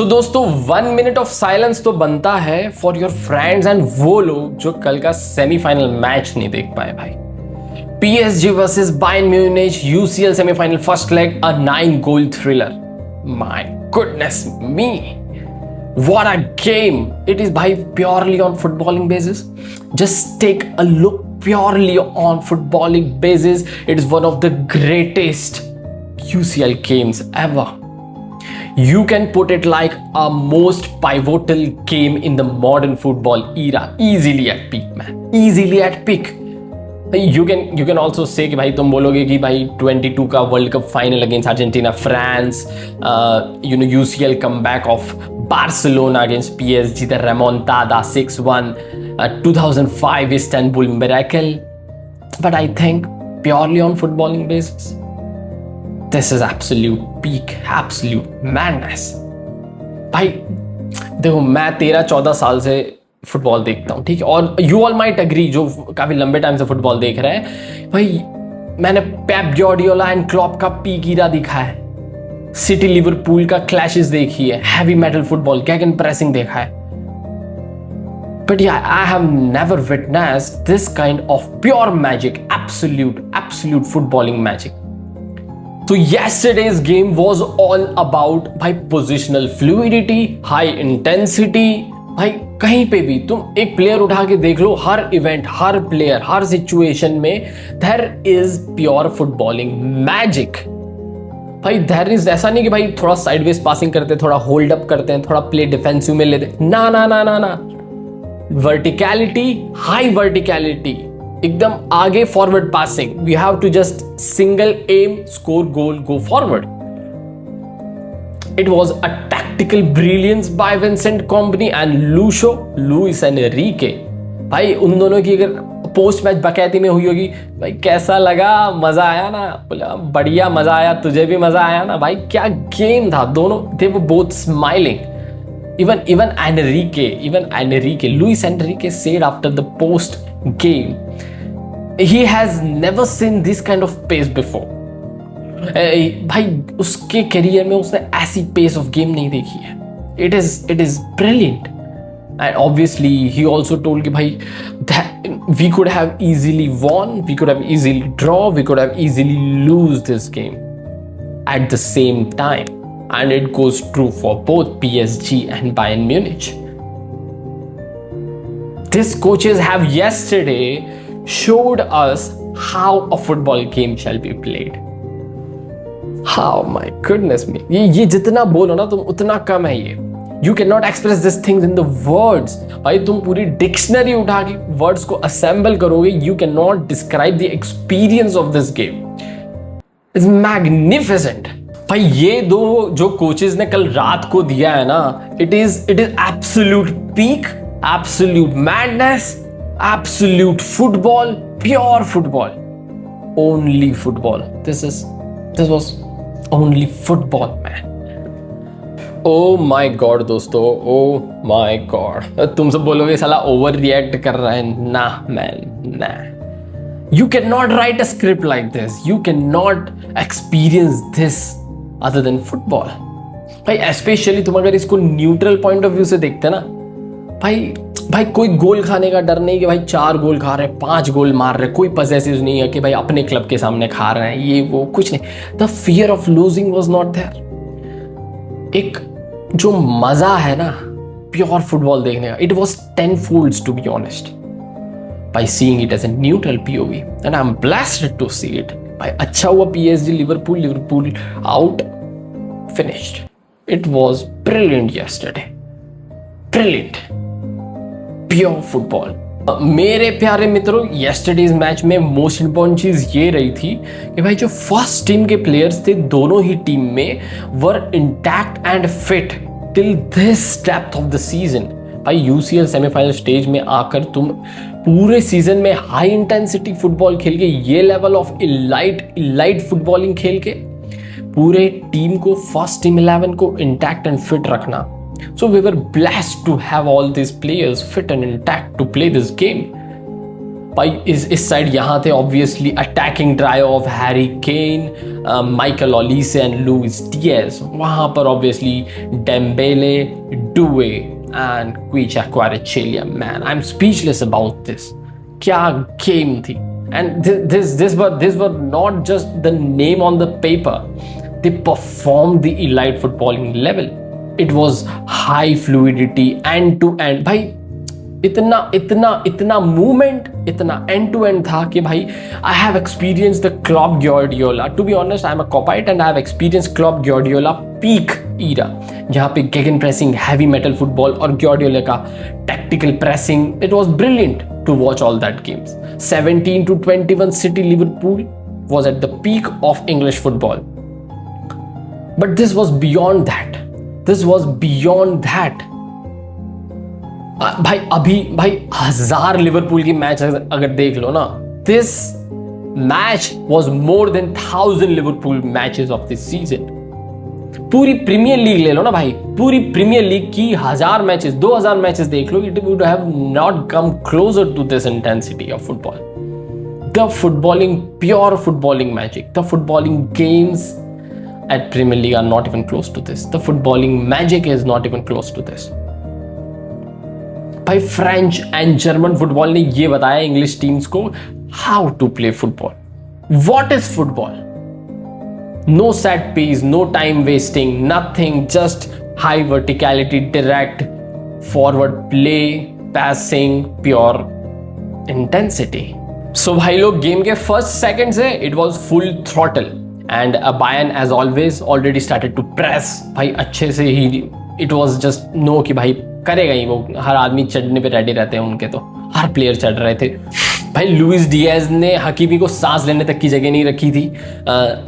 सो दोस्तों 1 minute of silence तो बनता है फॉर योर फ्रेंड्स एंड वो लोग जो कल का सेमीफाइनल मैच नहीं देख पाए भाई। PSG versus Bayern Munich UCL semifinal first leg, a 9-goal thriller. My goodness me, what a game it is भाई, purely on footballing basis. Just take a look purely on footballing basis. It is one of the greatest UCL games ever. You can put it like a most pivotal game in the modern football era. Easily at peak, man. Easily at peak. You can also say कि भाई तुम बोलोगे कि भाई 22 का world cup final against Argentina, France, UCL comeback of Barcelona against PSG, the remontada 6-1, 2005 Istanbul miracle. But I think purely on footballing basis, this is absolute peak, absolute madness. भाई देखो, मैं 13-14 साल से फुटबॉल देखता हूँ, ठीक है, और यू ऑल माइट एग्री जो काफी लंबे टाइम से फुटबॉल देख रहे हैं, भाई मैंने पेप गार्डियोला एंड क्लॉप का पीक ईरा दिखा है, सिटी लिवरपूल का क्लैशेस देखी है, heavy metal football, Gaghan pressing देखा है, बट या I have never witnessed this kind of pure magic, absolute footballing magic. So yesterday's game was all about भाई पोजिशनल फ्लूइडिटी, हाई इंटेंसिटी. भाई कहीं पे भी तुम एक प्लेयर उठा के देख लो, हर इवेंट, हर प्लेयर, हर सिचुएशन में there is pure footballing magic. भाई देयर इज, ऐसा नहीं कि भाई थोड़ा साइडवेज पासिंग करते हैं, थोड़ा होल्ड अप करते हैं, थोड़ा प्ले डिफेंसिव में लेते, ना ना ना ना ना. वर्टिकलिटी, हाई वर्टिकलिटी, एकदम आगे forward passing. We have to just single aim, score goal, go forward. It was a tactical brilliance by Vincent Kompany and Luis Enrique. भाई उन दोनों की अगर पोस्ट मैच बकैती में हुई होगी, भाई कैसा लगा, मजा आया ना? बोला बढ़िया, मजा आया, तुझे भी मजा आया ना? भाई क्या गेम था, दोनों they were both smiling. even Enrique, Luis Enrique said after the post game, he has never seen this kind of pace before. भाई उसके करियर में उसने ऐसी पेस ऑफ गेम नहीं देखी है. It is brilliant. And obviously he also told कि भाई that we could have easily won, we could have easily draw, we could have easily lose this game at the same time. And it goes true for both PSG and Bayern Munich. These coaches have yesterday showed us how a football game shall be played. Oh my goodness me. ये जितना बोलो ना तुम उतना कम है ये. You cannot express these things in the words. भाई तुम पूरी डिक्शनरी उठा के वर्ड्स को असेंबल करोगे, you cannot describe the experience of this game. It's magnificent. भाई ये दो जो कोचेस ने कल रात को दिया है ना, it is absolute peak, absolute madness, absolute football, pure football, only football. This was only football man. Oh my God दोस्तों, ओ माय गॉड. तुम सब बोलोगे साला ओवर रिएक्ट कर रहा है. ना मैन, ना. You cannot write a script like this. You cannot experience this other than football. भाई स्पेशली तुम अगर इसको न्यूट्रल पॉइंट ऑफ व्यू से देखते ना, भाई कोई गोल खाने का डर नहीं कि भाई 4 गोल खा रहे हैं, 5 गोल मार रहे हैं, कोई पॉसेसिव नहीं है कि भाई अपने क्लब के सामने खा रहे हैं, ये वो कुछ नहीं. The fear of losing was not there. एक जो मजा है ना प्योर फुटबॉल देखने का, it was 10 folds to be honest, by seeing it as a neutral POV, and I'm blessed to see it. भाई अच्छा हुआ PSG Liverpool out, finished. It was brilliant yesterday. Brilliant. Pure football. मेरे प्यारे मित्रों, yesterday's match में most important चीज ये रही थी कि भाई जो फर्स्ट टीम के प्लेयर्स थे दोनों ही टीम में were intact and fit till this depth of the season. भाई UCL सेमीफाइनल स्टेज में आकर तुम पूरे सीजन में हाई इंटेंसिटी फुटबॉल खेल के, ये लेवल ऑफ इलाइट फुटबॉलिंग खेल के पूरे टीम को, फर्स्ट टीम 11 को इंटैक्ट एंड फिट रखना. So we were blessed to have all this players fit and intact to play this game. भाई इस साइड यहाँ थे obviously attacking trio of Harry Kane, Michael Olise and Luis Diaz. वहाँ पर obviously Dembele, Doue and Khvicha Kvaratskhelia. Man, I am speechless about this. क्या game थी. And this were not just the name on the paper. They performed the elite footballing level. It was high fluidity, end to end. भाई इतना movement, इतना end to end था कि भाई I have experienced the Klopp Guardiola. To be honest, I am a Kloppite and I have experienced Klopp Guardiola peak era. जहाँ पे गेगन pressing, heavy metal football और Guardiola का tactical pressing. It was brilliant to watch all that games. 17 to 21 City Liverpool was at the peak of English football. But this was beyond that. This was beyond that. भाई अभी भाई 1000 Liverpool की match अगर देख लो ना, this match was more than 1000 Liverpool matches of this season. पूरी premiere league ले लो ना भाई, पूरी प्रीमियर लीग की 1000 मैचेस, 2000 मैचेस देख लो, it would have not come closer to this intensity of football. The footballing, pure footballing magic, the footballing games at Premier League are not even close to this. The footballing magic is not even close to this. भाई French and German football ने ये बताया English teams को how to play football. What is football? No set piece, no time wasting, nothing, just high verticality, direct forward play, passing, pure intensity. So भाई लोग game के first second से it was full throttle and Bayern as always already started to press. भाई अच्छे से ही it was just no कि भाई करेगा ही वो. हर आदमी चढ़ने पे रेडी रहते हैं उनके, तो हर प्लेयर चढ़ रहे थे. भाई लुइस डियाज ने हकीमी को सांस लेने तक की जगह नहीं रखी थी.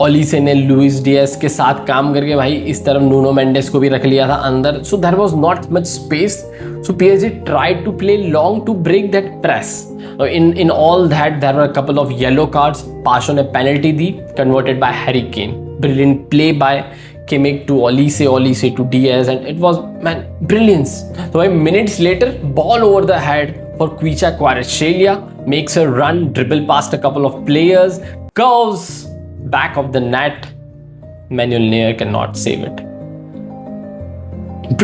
ओलिसे ने लुइस डियाज के साथ काम करके भाई इस तरफ नूनो मेंडेस को भी रख लिया था अंदर. So there was not much space. So PSG tried to play long to break that press. in all that there were a couple of yellow cards. Pasho ने penalty the, converted bye Harry Kane. Brilliant play by Kimmich to Olise to Diaz, and it was, man, brilliance. So minutes later, ball over the head for Quechua Kvaratskhelia, makes a run, dribble past a couple of players, curves back of the net. Manuel Neuer cannot save it.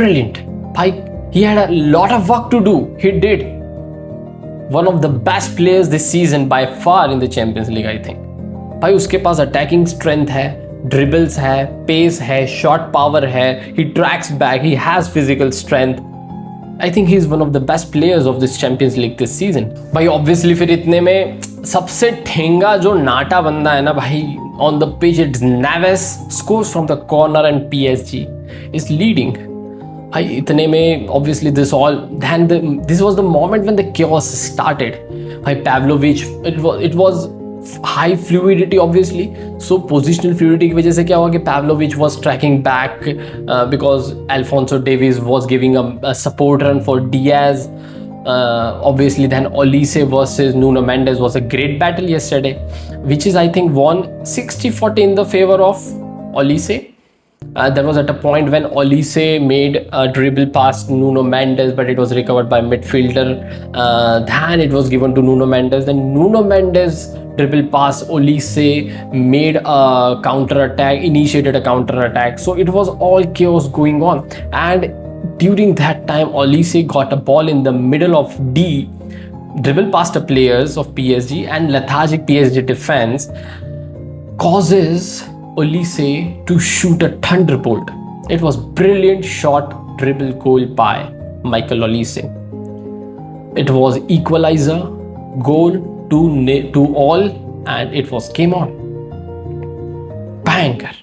Brilliant. He had a lot of work to do. He did. One of the best players this season by far in the Champions League, I think. भाई उसके पास attacking strength है, dribbles है, pace है, shot power है, he tracks back, he has physical strength. I think he is one of the best players of this Champions League this season. भाई obviously फिर इतने में सबसे ठेंगा जो नाटा बंदा है ना भाई on the pitch, it's Neves, scores from the corner and PSG is leading. भाई इतने में obviously this was the moment when the chaos started. भाई Pavlovic, it was high fluidity obviously. So positional fluidity की वजह से क्या हुआ कि Pavlovic was tracking back because Alphonso Davies was giving a support run for Diaz. Obviously then Olise versus Nuno Mendes was a great battle yesterday, which is I think won 60-40 in the favor of Olise. There was at a point when Olise made a dribble past Nuno Mendes, but it was recovered by midfielder. Then it was given to Nuno Mendes. Then Nuno Mendes dribble pass Olise, made a counter attack, initiated a counter attack. So it was all chaos going on. And during that time, Olise got a ball in the middle of D, dribble past the players of PSG, and lethargic PSG defense causes Olise to shoot a thunderbolt. It was brilliant shot, dribble goal by Michael Olise. It was equalizer, goal to all, and it was game on. Banger.